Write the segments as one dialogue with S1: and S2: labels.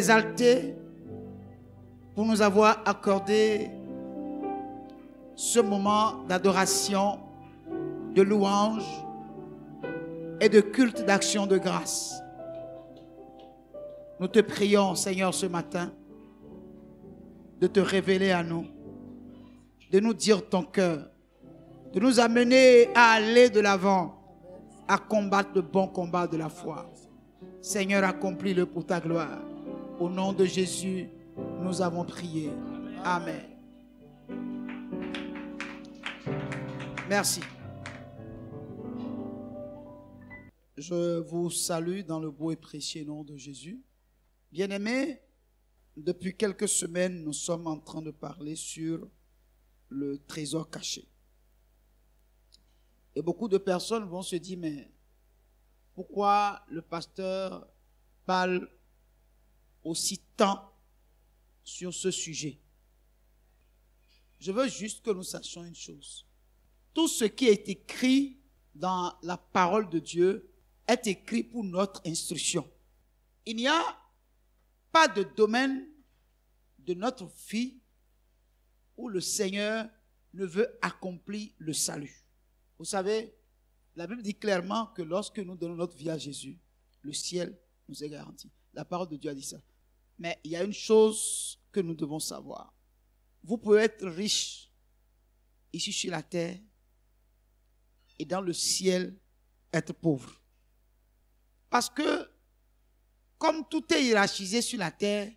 S1: t'exalter pour nous avoir accordé ce moment d'adoration, de louange et de culte d'action de grâce. Nous te prions, Seigneur, ce matin, de te révéler à nous, de nous dire ton cœur, de nous amener à aller de l'avant, à combattre le bon combat de la foi. Seigneur, accomplis-le pour ta gloire. Au nom de Jésus, nous avons prié. Amen. Merci. Je vous salue dans le beau et précieux nom de Jésus. Bien-aimés, depuis quelques semaines, nous sommes en train de parler sur le trésor caché. Et beaucoup de personnes vont se dire, mais pourquoi le pasteur parle aussi tant sur ce sujet? Je veux juste que nous sachions une chose. Tout ce qui est écrit dans la parole de Dieu est écrit pour notre instruction. Il n'y a pas de domaine de notre vie où le Seigneur ne veut accomplir le salut. Vous savez, la Bible dit clairement que lorsque nous donnons notre vie à Jésus, le ciel nous est garanti. La parole de Dieu a dit ça. Mais il y a une chose que nous devons savoir. Vous pouvez être riche ici sur la terre et dans le ciel être pauvre. Parce que comme tout est hiérarchisé sur la terre,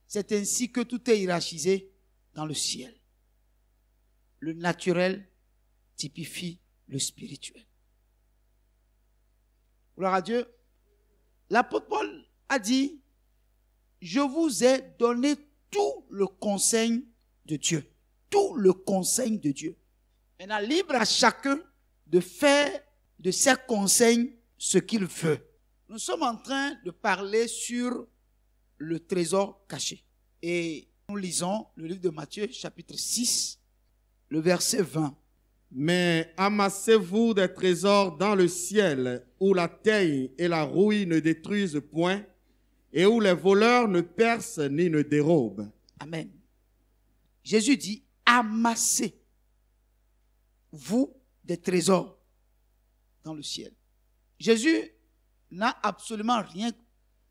S1: c'est ainsi que tout est hiérarchisé dans le ciel. Le naturel typifie le spirituel. Gloire à Dieu. L'apôtre Paul a dit, je vous ai donné tout le conseil de Dieu. Tout le conseil de Dieu. Maintenant, libre à chacun de faire de ses conseils ce qu'il veut. Nous sommes en train de parler sur le trésor caché. Et nous lisons le livre de Matthieu, chapitre 6, le verset 20.
S2: Mais amassez-vous des trésors dans le ciel, où la taille et la rouille ne détruisent point, et où les voleurs ne percent ni ne dérobent.
S1: Amen. Jésus dit, amassez-vous des trésors dans le ciel. Jésus n'a absolument rien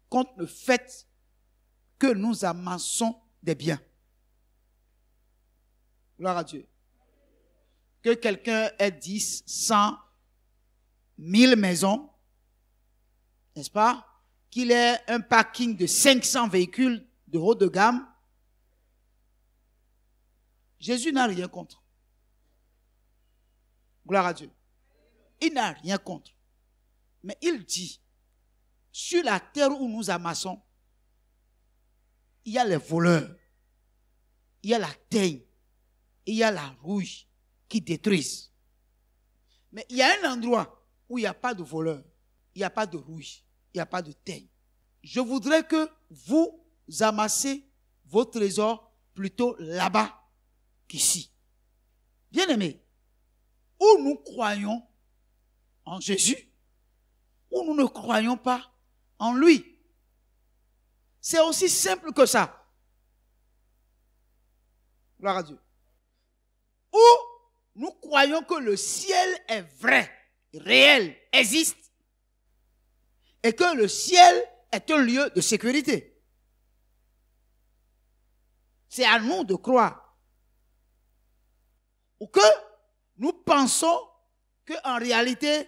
S1: contre le fait que nous amassons des biens. Gloire à Dieu. Que quelqu'un ait 10, 100, 1000 maisons, n'est-ce pas? Qu'il ait un parking de 500 véhicules de haut de gamme. Jésus n'a rien contre. Gloire à Dieu. Il n'a rien contre. Mais il dit, sur la terre où nous amassons, il y a les voleurs, il y a la teigne, il y a la rouille qui détruisent. Mais il y a un endroit où il n'y a pas de voleurs, il n'y a pas de rouille, il n'y a pas de teigne. Je voudrais que vous amassez vos trésors plutôt là-bas qu'ici. Bien-aimés, où nous croyons en Jésus, où nous ne croyons pas en lui. C'est aussi simple que ça. Gloire à Dieu. Où nous croyons que le ciel est vrai, réel, existe, et que le ciel est un lieu de sécurité. C'est à nous de croire. Ou que nous pensons qu'en réalité,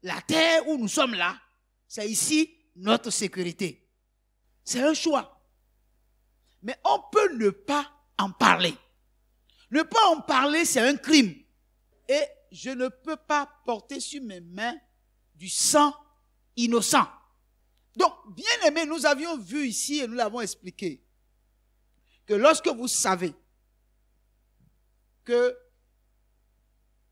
S1: la terre où nous sommes là, c'est ici notre sécurité. C'est un choix. Mais on peut ne pas en parler. Ne pas en parler, c'est un crime. Et je ne peux pas porter sur mes mains du sang innocent. Donc, bien aimé, nous avions vu ici et nous l'avons expliqué que lorsque vous savez que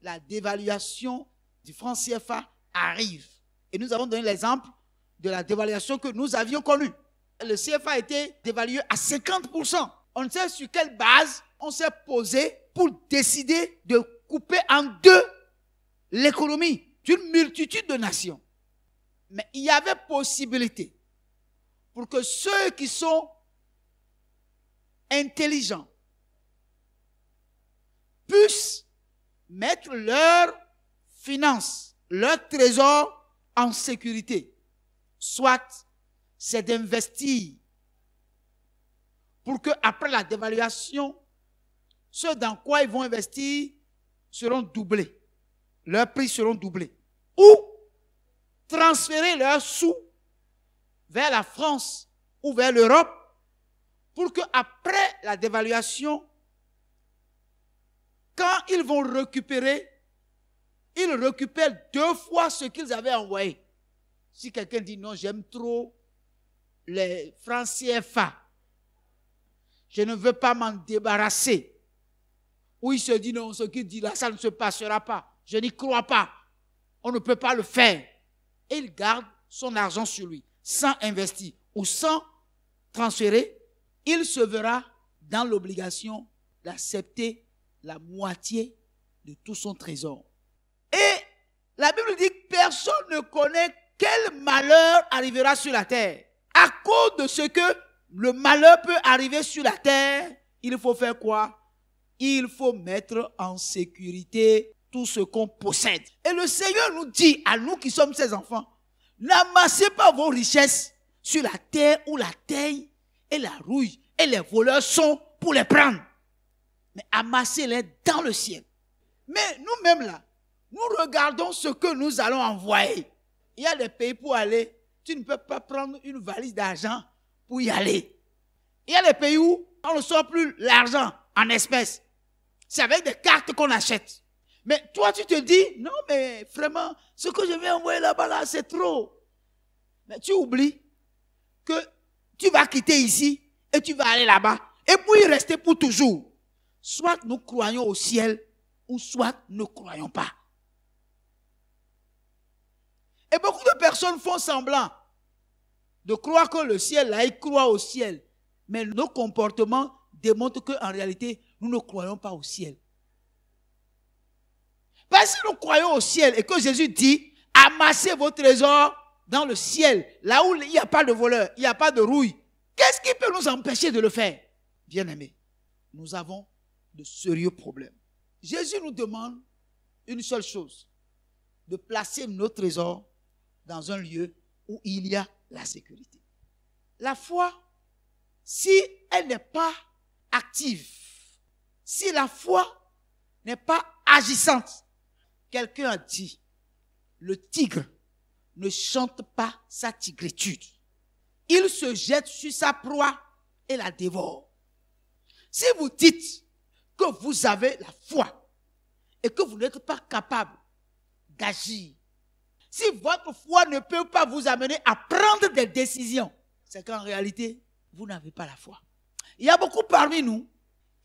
S1: la dévaluation du franc CFA arrive, et nous avons donné l'exemple de la dévaluation que nous avions connue. Le CFA a été dévalué à 50%. On ne sait sur quelle base on s'est posé pour décider de couper en deux l'économie d'une multitude de nations. Mais il y avait possibilité pour que ceux qui sont intelligents puissent mettre leurs finances, leurs trésors en sécurité. Soit c'est d'investir pour qu'après la dévaluation, ceux dans quoi ils vont investir seront doublés. Leurs prix seront doublés. Ou transférer leurs sous vers la France ou vers l'Europe pour qu'après la dévaluation, quand ils vont récupérer, ils récupèrent 2 fois ce qu'ils avaient envoyé. Si quelqu'un dit non, j'aime trop les francs CFA, je ne veux pas m'en débarrasser. Ou il se dit non, ce qu'il dit là, ça ne se passera pas. Je n'y crois pas. On ne peut pas le faire. Et il garde son argent sur lui, sans investir ou sans transférer. Il se verra dans l'obligation d'accepter la moitié de tout son trésor. Et la Bible dit que personne ne connaît quel malheur arrivera sur la terre. À cause de ce que le malheur peut arriver sur la terre, il faut faire quoi? Il faut mettre en sécurité tout ce qu'on possède. Et le Seigneur nous dit, à nous qui sommes ses enfants, n'amassez pas vos richesses sur la terre où la taille et la rouille et les voleurs sont pour les prendre. Mais amassez-les dans le ciel. Mais nous-mêmes là, nous regardons ce que nous allons envoyer. Il y a des pays pour aller, tu ne peux pas prendre une valise d'argent pour y aller. Il y a des pays où on ne sort plus l'argent en espèces. C'est avec des cartes qu'on achète. Mais toi, tu te dis, non, mais vraiment, ce que je vais envoyer là-bas, là, c'est trop. Mais tu oublies que tu vas quitter ici et tu vas aller là-bas. Et pour y rester pour toujours. Soit nous croyons au ciel, ou soit nous ne croyons pas. Et beaucoup de personnes font semblant de croire que le ciel, là, ils croient au ciel. Mais nos comportements démontrent qu'en réalité, nous ne croyons pas au ciel. Parce que si nous croyons au ciel et que Jésus dit, amassez vos trésors dans le ciel, là où il n'y a pas de voleurs, il n'y a pas de rouille, qu'est-ce qui peut nous empêcher de le faire? Bien-aimés, nous avons de sérieux problèmes. Jésus nous demande une seule chose, de placer nos trésors dans un lieu où il y a la sécurité. La foi, si elle n'est pas active, si la foi n'est pas agissante, quelqu'un a dit, le tigre ne chante pas sa tigritude. Il se jette sur sa proie et la dévore. Si vous dites que vous avez la foi et que vous n'êtes pas capable d'agir, si votre foi ne peut pas vous amener à prendre des décisions, c'est qu'en réalité, vous n'avez pas la foi. Il y a beaucoup parmi nous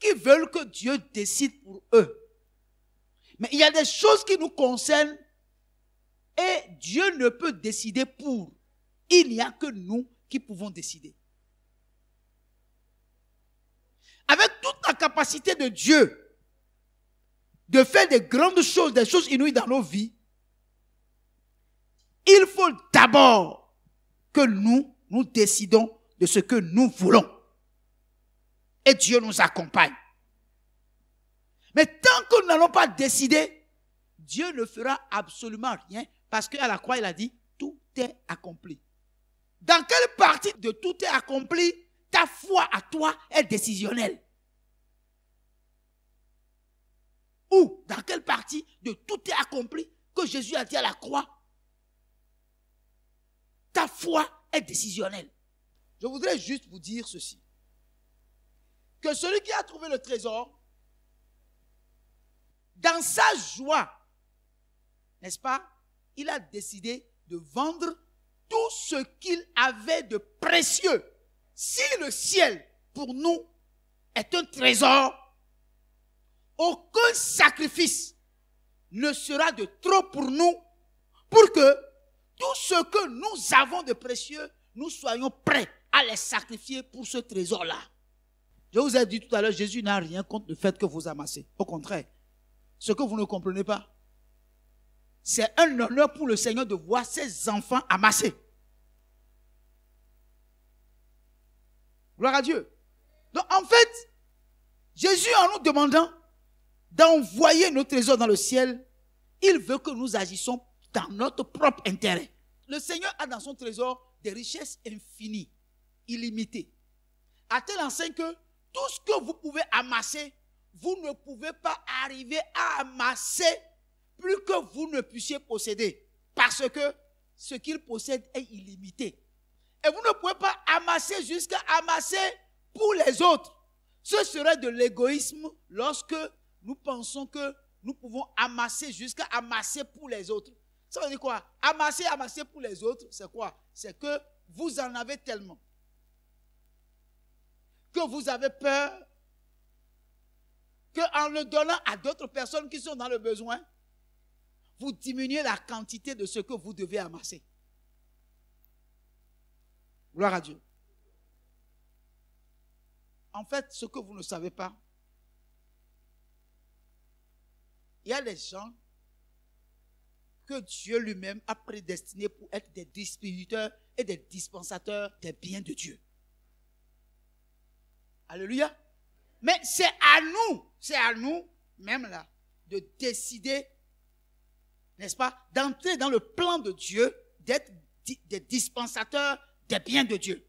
S1: qui veulent que Dieu décide pour eux. Mais il y a des choses qui nous concernent et Dieu ne peut décider pour. Il n'y a que nous qui pouvons décider. Avec toute la capacité de Dieu de faire des grandes choses, des choses inouïes dans nos vies, il faut d'abord que nous décidons de ce que nous voulons. Et Dieu nous accompagne. Mais tant que nous n'allons pas décider, Dieu ne fera absolument rien parce qu'à la croix, il a dit, tout est accompli. Dans quelle partie de tout est accompli, ta foi à toi est décisionnelle? Ou dans quelle partie de tout est accompli que Jésus a dit à la croix, ta foi est décisionnelle? Je voudrais juste vous dire ceci. Que celui qui a trouvé le trésor, dans sa joie, n'est-ce pas, il a décidé de vendre tout ce qu'il avait de précieux. Si le ciel, pour nous, est un trésor, aucun sacrifice ne sera de trop pour nous, pour que tout ce que nous avons de précieux, nous soyons prêts à les sacrifier pour ce trésor-là. Je vous ai dit tout à l'heure, Jésus n'a rien contre le fait que vous amassez. Au contraire, ce que vous ne comprenez pas, c'est un honneur pour le Seigneur de voir ses enfants amasser. Gloire à Dieu. Donc en fait, Jésus en nous demandant d'envoyer nos trésors dans le ciel, il veut que nous agissions dans notre propre intérêt. Le Seigneur a dans son trésor des richesses infinies, illimitées. À tel enseigne que tout ce que vous pouvez amasser, vous ne pouvez pas arriver à amasser plus que vous ne puissiez posséder. Parce que ce qu'il possède est illimité. Et vous ne pouvez pas amasser jusqu'à amasser pour les autres. Ce serait de l'égoïsme lorsque nous pensons que nous pouvons amasser jusqu'à amasser pour les autres. Ça veut dire quoi? Amasser pour les autres, c'est quoi? C'est que vous en avez tellement que vous avez peur qu'en le donnant à d'autres personnes qui sont dans le besoin, vous diminuez la quantité de ce que vous devez amasser. Gloire à Dieu. En fait, ce que vous ne savez pas, il y a des gens que Dieu lui-même a prédestinés pour être des distributeurs et des dispensateurs des biens de Dieu. Alléluia. Mais c'est à nous, même là, de décider, n'est-ce pas, d'entrer dans le plan de Dieu, d'être des dispensateurs des biens de Dieu.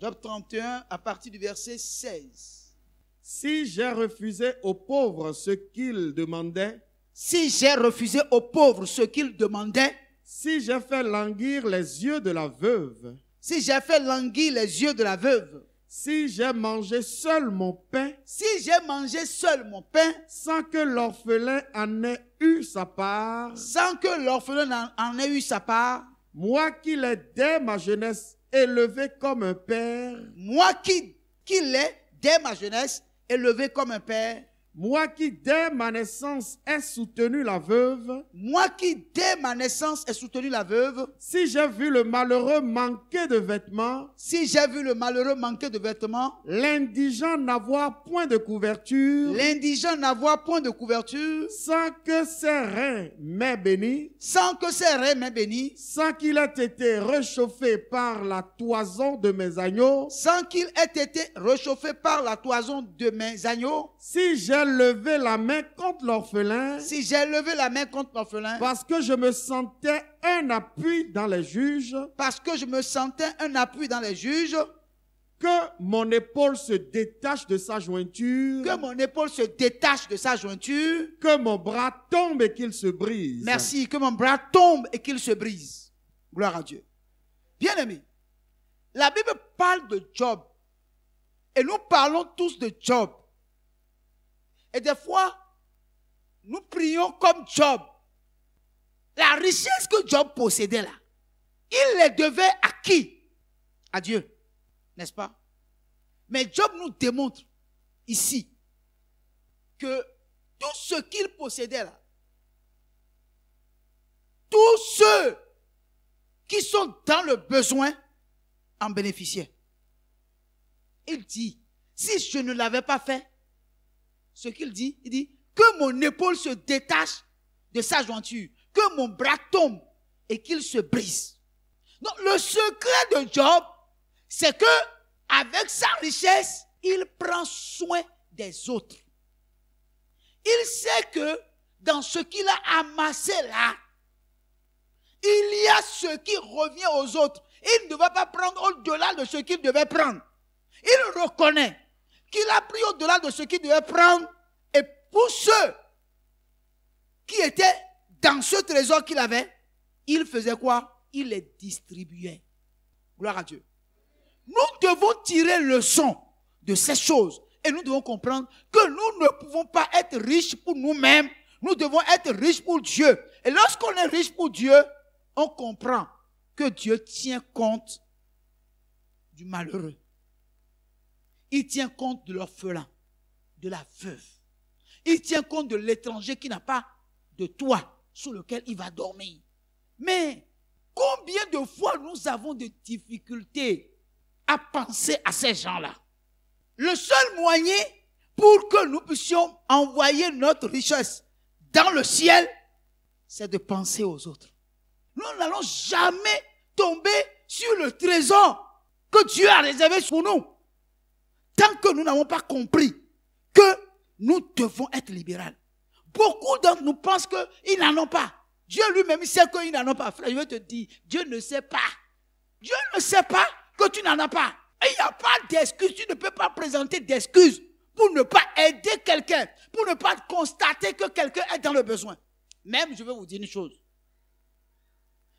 S1: Job 31, à partir du verset 16.
S2: Si j'ai refusé aux pauvres ce qu'ils demandaient,
S1: si j'ai refusé aux pauvres ce qu'ils demandaient,
S2: si j'ai fait languir les yeux de la veuve,
S1: si j'ai fait languir les yeux de la veuve,
S2: si j'ai mangé seul mon pain,
S1: si j'ai mangé seul mon pain,
S2: sans que l'orphelin en ait eu sa part,
S1: sans que l'orphelin en ait eu sa part,
S2: moi qui l'ai dès ma jeunesse élevé comme un père,
S1: moi qui l'ai dès ma jeunesse élevé comme un père,
S2: moi qui dès ma naissance ai soutenu la veuve,
S1: moi qui dès ma naissance ai soutenu la veuve,
S2: si j'ai vu le malheureux manquer de vêtements,
S1: si j'ai vu le malheureux manquer de vêtements,
S2: l'indigent n'avoir point de couverture,
S1: l'indigent n'avoir point de couverture,
S2: sans que ses reins m'aient béni,
S1: sans que ses reins m'aient béni,
S2: sans qu'il ait été réchauffé par la toison de mes agneaux,
S1: sans qu'il ait été réchauffé par la toison de mes agneaux,
S2: si j'ai levé la main contre l'orphelin,
S1: si j'ai levé la main contre l'orphelin,
S2: parce que je me sentais un appui dans les juges,
S1: parce que je me sentais un appui dans les juges,
S2: que mon épaule se détache de sa jointure,
S1: que mon épaule se détache de sa jointure,
S2: que mon bras tombe et qu'il se brise.
S1: Merci, que mon bras tombe et qu'il se brise. Gloire à Dieu. Bien-aimés, la Bible parle de Job et nous parlons tous de Job. Et des fois, nous prions comme Job. La richesse que Job possédait là, il les devait à qui? À Dieu, n'est-ce pas? Mais Job nous démontre ici que tout ce qu'il possédait là, tous ceux qui sont dans le besoin en bénéficiaient. Il dit, si je ne l'avais pas fait, ce qu'il dit, il dit que mon épaule se détache de sa jointure, que mon bras tombe et qu'il se brise. Donc le secret de Job, c'est que avec sa richesse, il prend soin des autres. Il sait que dans ce qu'il a amassé là, il y a ce qui revient aux autres. Il ne va pas prendre au-delà de ce qu'il devait prendre. Il reconnaît qu'il a pris au-delà de ce qu'il devait prendre. Et pour ceux qui étaient dans ce trésor qu'il avait, il faisait quoi? Il les distribuait. Gloire à Dieu. Nous devons tirer leçon de ces choses. Et nous devons comprendre que nous ne pouvons pas être riches pour nous-mêmes. Nous devons être riches pour Dieu. Et lorsqu'on est riche pour Dieu, on comprend que Dieu tient compte du malheureux. Il tient compte de l'orphelin, de la veuve. Il tient compte de l'étranger qui n'a pas de toit sous lequel il va dormir. Mais combien de fois nous avons de difficultés à penser à ces gens-là? Le seul moyen pour que nous puissions envoyer notre richesse dans le ciel, c'est de penser aux autres. Nous n'allons jamais tomber sur le trésor que Dieu a réservé pour nous. tant que nous n'avons pas compris que nous devons être libéraux. Beaucoup d'entre nous pensent qu'ils n'en ont pas. Dieu lui-même sait qu'ils n'en ont pas. Frère, je vais te dire, Dieu ne sait pas. Dieu ne sait pas que tu n'en as pas. Et il n'y a pas d'excuse. Tu ne peux pas présenter d'excuses pour ne pas aider quelqu'un, pour ne pas constater que quelqu'un est dans le besoin. Même, je vais vous dire une chose.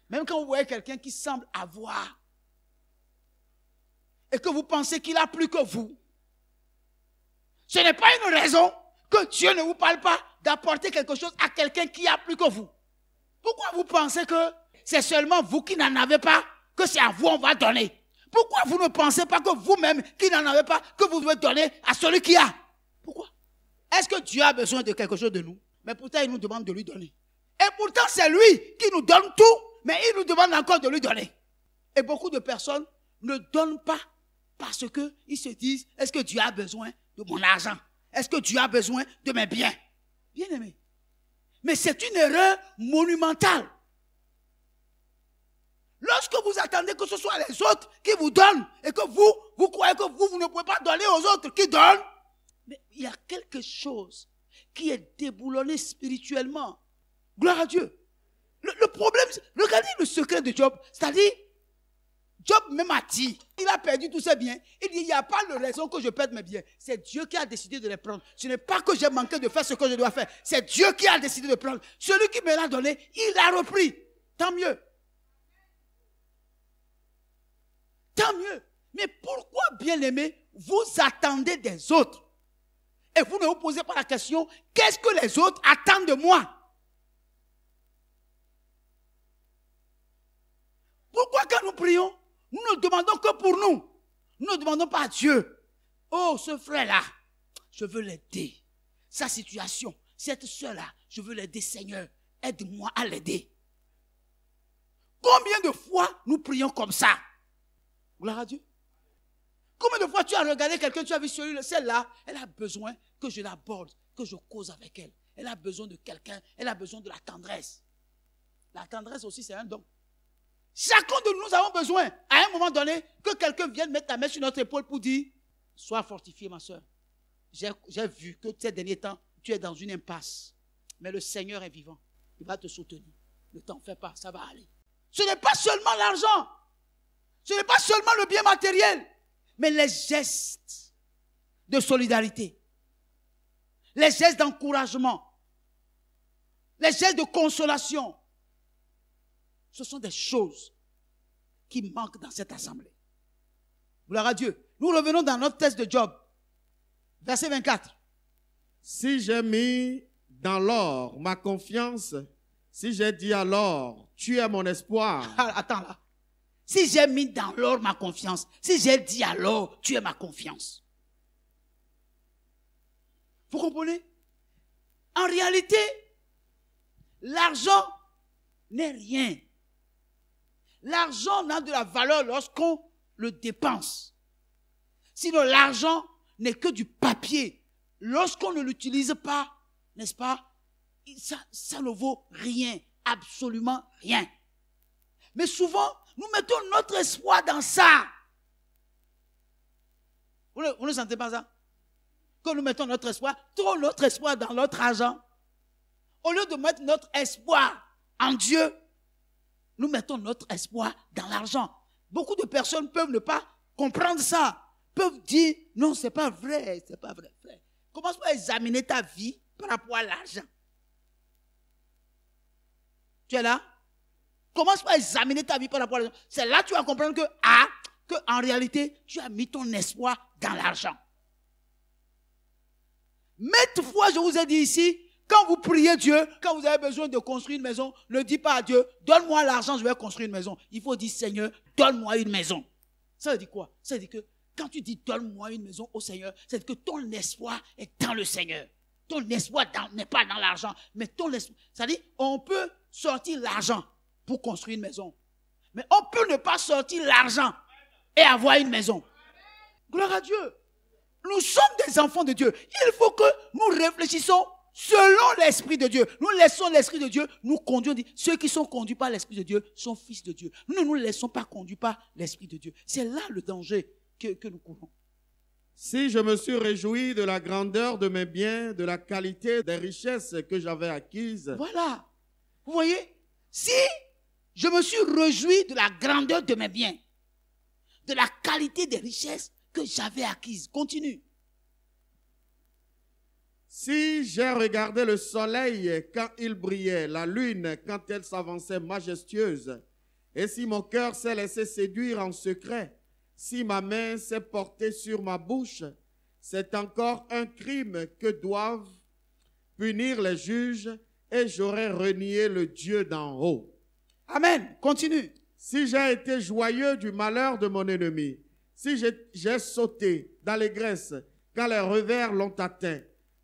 S1: Même quand vous voyez quelqu'un qui semble avoir et que vous pensez qu'il a plus que vous, ce n'est pas une raison que Dieu ne vous parle pas d'apporter quelque chose à quelqu'un qui a plus que vous. Pourquoi vous pensez que c'est seulement vous qui n'en avez pas, que c'est à vous on va donner? Pourquoi vous ne pensez pas que vous-même qui n'en avez pas, que vous devez donner à celui qui a? Pourquoi? Est-ce que Dieu a besoin de quelque chose de nous? Mais pourtant il nous demande de lui donner. Et pourtant c'est lui qui nous donne tout, mais il nous demande encore de lui donner. Et beaucoup de personnes ne donnent pas parce qu'ils se disent, est-ce que Dieu a besoin de mon argent? Est-ce que Dieu a besoin de mes biens? Bien aimé. Mais c'est une erreur monumentale. Lorsque vous attendez que ce soit les autres qui vous donnent et que vous croyez que vous ne pouvez pas donner aux autres qui donnent, mais il y a quelque chose qui est déboulonné spirituellement. Gloire à Dieu. Le problème, regardez le secret de Job. C'est-à-dire, Job même a dit, il a perdu tous ses biens. Il dit, il n'y a pas de raison que je perde mes biens. C'est Dieu qui a décidé de les prendre. Ce n'est pas que j'ai manqué de faire ce que je dois faire. C'est Dieu qui a décidé de prendre. Celui qui me l'a donné, il l'a repris. Tant mieux. Tant mieux. Mais pourquoi, bien-aimé, vous attendez des autres? Et vous ne vous posez pas la question, qu'est-ce que les autres attendent de moi? Pourquoi quand nous prions, nous ne demandons que pour nous? Nous ne demandons pas à Dieu. Oh, ce frère-là, je veux l'aider. Sa situation, cette soeur-là, je veux l'aider, Seigneur. Aide-moi à l'aider. Combien de fois nous prions comme ça? Gloire à Dieu. Combien de fois tu as regardé quelqu'un, tu as vu celle-là, elle a besoin que je l'aborde, que je cause avec elle. Elle a besoin de quelqu'un, elle a besoin de la tendresse. La tendresse aussi, c'est un don. Chacun de nous avons besoin, à un moment donné, que quelqu'un vienne mettre la main sur notre épaule pour dire, sois fortifiée, ma soeur. J'ai vu que ces derniers temps, tu es dans une impasse. Mais le Seigneur est vivant. Il va te soutenir. Ne t'en fais pas, ça va aller. Ce n'est pas seulement l'argent. Ce n'est pas seulement le bien matériel. Mais les gestes de solidarité. Les gestes d'encouragement. Les gestes de consolation. Ce sont des choses qui manquent dans cette assemblée. Gloire à Dieu. Nous revenons dans notre texte de Job. Verset 24.
S2: Si j'ai mis dans l'or ma confiance, si j'ai dit alors, tu es mon espoir.
S1: Attends là. Si j'ai mis dans l'or ma confiance, si j'ai dit alors, tu es ma confiance. Vous comprenez? En réalité, l'argent n'est rien. L'argent n'a de la valeur lorsqu'on le dépense. Sinon, l'argent n'est que du papier. Lorsqu'on ne l'utilise pas, n'est-ce pas, ça ne vaut rien, absolument rien. Mais souvent, nous mettons notre espoir dans ça. Vous ne sentez pas ça? Que nous mettons notre espoir, trop notre espoir dans notre argent. Au lieu de mettre notre espoir en Dieu, nous mettons notre espoir dans l'argent. Beaucoup de personnes peuvent ne pas comprendre ça. Peuvent dire, non, c'est pas vrai, c'est pas vrai, frère. Commence par examiner ta vie par rapport à l'argent. Tu es là? Commence par examiner ta vie par rapport à l'argent. C'est là que tu vas comprendre que en réalité, tu as mis ton espoir dans l'argent. Maintes fois, je vous ai dit ici, quand vous priez Dieu, quand vous avez besoin de construire une maison, ne dites pas à Dieu, donne-moi l'argent, je vais construire une maison. Il faut dire, Seigneur, donne-moi une maison. Ça veut dire quoi? Ça veut dire que quand tu dis, donne-moi une maison au Seigneur, c'est que ton espoir est dans le Seigneur. Ton espoir n'est pas dans l'argent, mais ton espoir. C'est-à-dire, on peut sortir l'argent pour construire une maison. Mais on peut ne pas sortir l'argent et avoir une maison. Gloire à Dieu. Nous sommes des enfants de Dieu. Il faut que nous réfléchissons selon l'Esprit de Dieu. Nous laissons l'Esprit de Dieu nous conduire. Ceux qui sont conduits par l'Esprit de Dieu sont fils de Dieu. Nous ne nous laissons pas conduire par l'Esprit de Dieu. C'est là le danger que nous courons.
S2: Si je me suis réjoui de la grandeur de mes biens, de la qualité des richesses que j'avais acquises.
S1: Voilà. Vous voyez? Si je me suis réjoui de la grandeur de mes biens, de la qualité des richesses que j'avais acquises. Continue.
S2: Si j'ai regardé le soleil quand il brillait, la lune quand elle s'avançait majestueuse, et si mon cœur s'est laissé séduire en secret, si ma main s'est portée sur ma bouche, c'est encore un crime que doivent punir les juges, et j'aurais renié le Dieu d'en haut.
S1: Amen. Continue.
S2: Si j'ai été joyeux du malheur de mon ennemi, si j'ai sauté d'allégresse quand les revers l'ont atteint,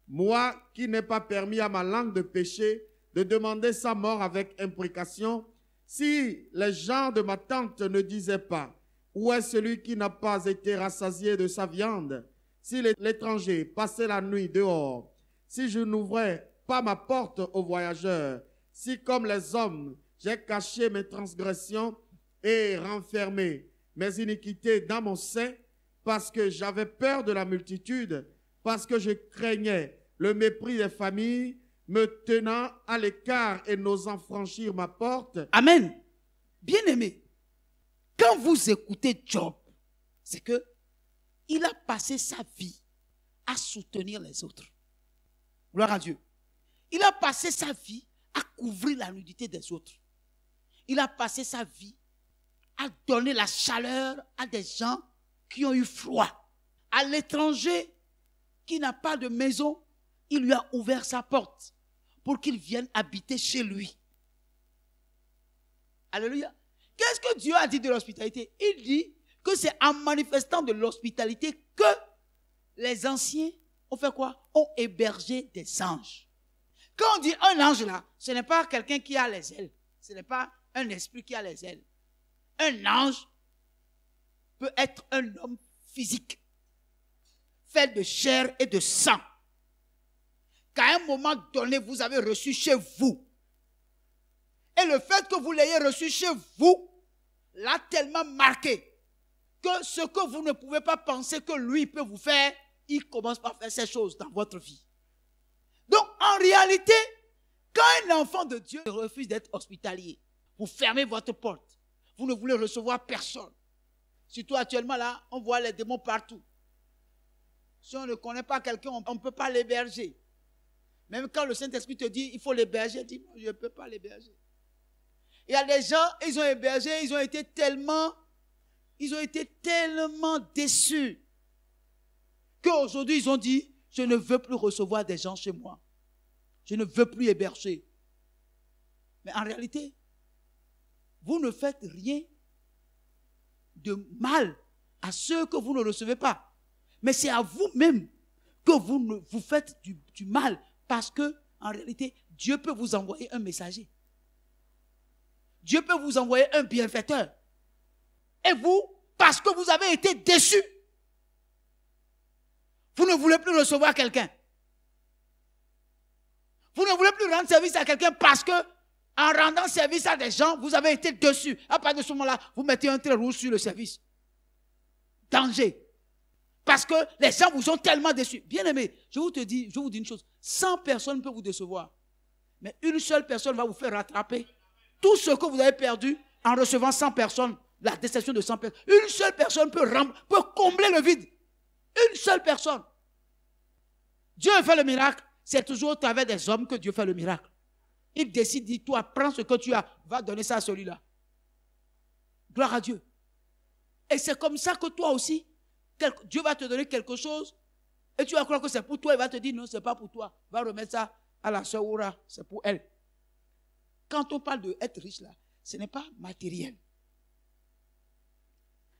S2: moi qui n'ai pas permis à ma langue de pécher, de demander sa mort avec imprécation, si les gens de ma tente ne disaient pas, où est celui qui n'a pas été rassasié de sa viande, si l'étranger passait la nuit dehors, si je n'ouvrais pas ma porte aux voyageurs, si comme les hommes, j'ai caché mes transgressions et renfermé mes iniquités dans mon sein, parce que j'avais peur de la multitude, parce que je craignais le mépris des familles, me tenant à l'écart et n'osant franchir ma porte.
S1: Amen. Bien-aimé, quand vous écoutez Job, c'est que il a passé sa vie à soutenir les autres. Gloire à Dieu. Il a passé sa vie à couvrir la nudité des autres. Il a passé sa vie à donner la chaleur à des gens qui ont eu froid. À l'étranger qui n'a pas de maison, il lui a ouvert sa porte pour qu'il vienne habiter chez lui. Alléluia. Qu'est-ce que Dieu a dit de l'hospitalité? Il dit que c'est en manifestant de l'hospitalité que les anciens ont fait quoi? Ont hébergé des anges. Quand on dit un ange là, ce n'est pas quelqu'un qui a les ailes. Ce n'est pas un esprit qui a les ailes. Un ange peut être un homme physique, fait de chair et de sang. Qu'à un moment donné, vous avez reçu chez vous. Et le fait que vous l'ayez reçu chez vous l'a tellement marqué que ce que vous ne pouvez pas penser que lui peut vous faire, il commence par faire ces choses dans votre vie. Donc, en réalité, quand un enfant de Dieu refuse d'être hospitalier, vous fermez votre porte. Vous ne voulez recevoir personne. Surtout actuellement, là, on voit les démons partout. Si on ne connaît pas quelqu'un, on ne peut pas l'héberger. Même quand le Saint-Esprit te dit, il faut l'héberger, dis non, je ne peux pas l'héberger. Il y a des gens, ils ont hébergé, ils ont été tellement déçus qu'aujourd'hui, ils ont dit, je ne veux plus recevoir des gens chez moi. Je ne veux plus héberger. Mais en réalité, vous ne faites rien de mal à ceux que vous ne recevez pas. Mais c'est à vous-même que vous faites du mal. Parce que, en réalité, Dieu peut vous envoyer un messager. Dieu peut vous envoyer un bienfaiteur. Et vous, parce que vous avez été déçus, vous ne voulez plus recevoir quelqu'un. Vous ne voulez plus rendre service à quelqu'un parce que, en rendant service à des gens, vous avez été déçus. À partir de ce moment-là, vous mettez un trait rouge sur le service. Danger. Parce que les gens vous ont tellement déçus. Bien aimé, je vous dis une chose. 100 personnes peuvent vous décevoir. Mais une seule personne va vous faire rattraper tout ce que vous avez perdu en recevant 100 personnes. La déception de 100 personnes. Une seule personne peut combler le vide. Une seule personne. Dieu fait le miracle. C'est toujours au travers des hommes que Dieu fait le miracle. Il décide, dit, toi, prends ce que tu as, va donner ça à celui-là. Gloire à Dieu. Et c'est comme ça que toi aussi, Dieu va te donner quelque chose et tu vas croire que c'est pour toi. Il va te dire non, ce n'est pas pour toi. Va remettre ça à la sœur Oura, c'est pour elle. Quand on parle d'être riche là, ce n'est pas matériel.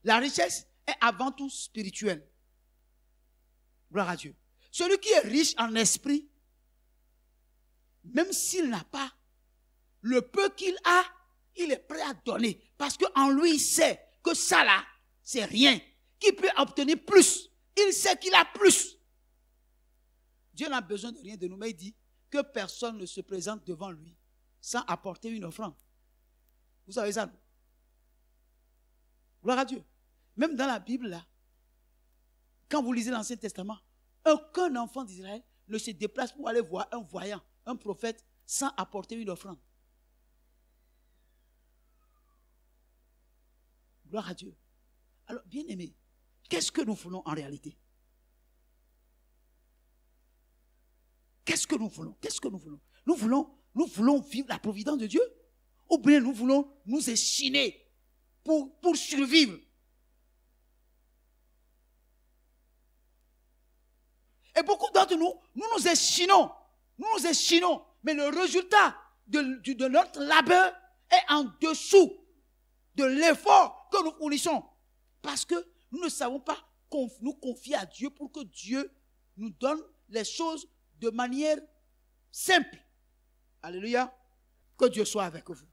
S1: La richesse est avant tout spirituelle. Gloire à Dieu. Celui qui est riche en esprit, même s'il n'a pas, le peu qu'il a, il est prêt à donner. Parce qu'en lui, il sait que ça là, c'est rien. Qu'il peut obtenir plus. Il sait qu'il a plus. Dieu n'a besoin de rien de nous, mais il dit que personne ne se présente devant lui sans apporter une offrande. Vous savez ça, non? Gloire à Dieu. Même dans la Bible, là, Quand vous lisez l'Ancien Testament, aucun enfant d'Israël ne se déplace pour aller voir un voyant, un prophète, sans apporter une offrande. Gloire à Dieu. Alors, bien aimé, qu'est-ce que nous voulons en réalité? Qu'est-ce que nous voulons? Qu'est-ce que nous voulons? Nous voulons vivre la providence de Dieu? Ou bien nous voulons nous échiner pour survivre? Et beaucoup d'entre nous, nous échinons. Nous nous échinons. Mais le résultat de notre labeur est en dessous de l'effort que nous fournissons. Parce que nous ne savons pas nous confier à Dieu pour que Dieu nous donne les choses de manière simple. Alléluia. Que Dieu soit avec vous.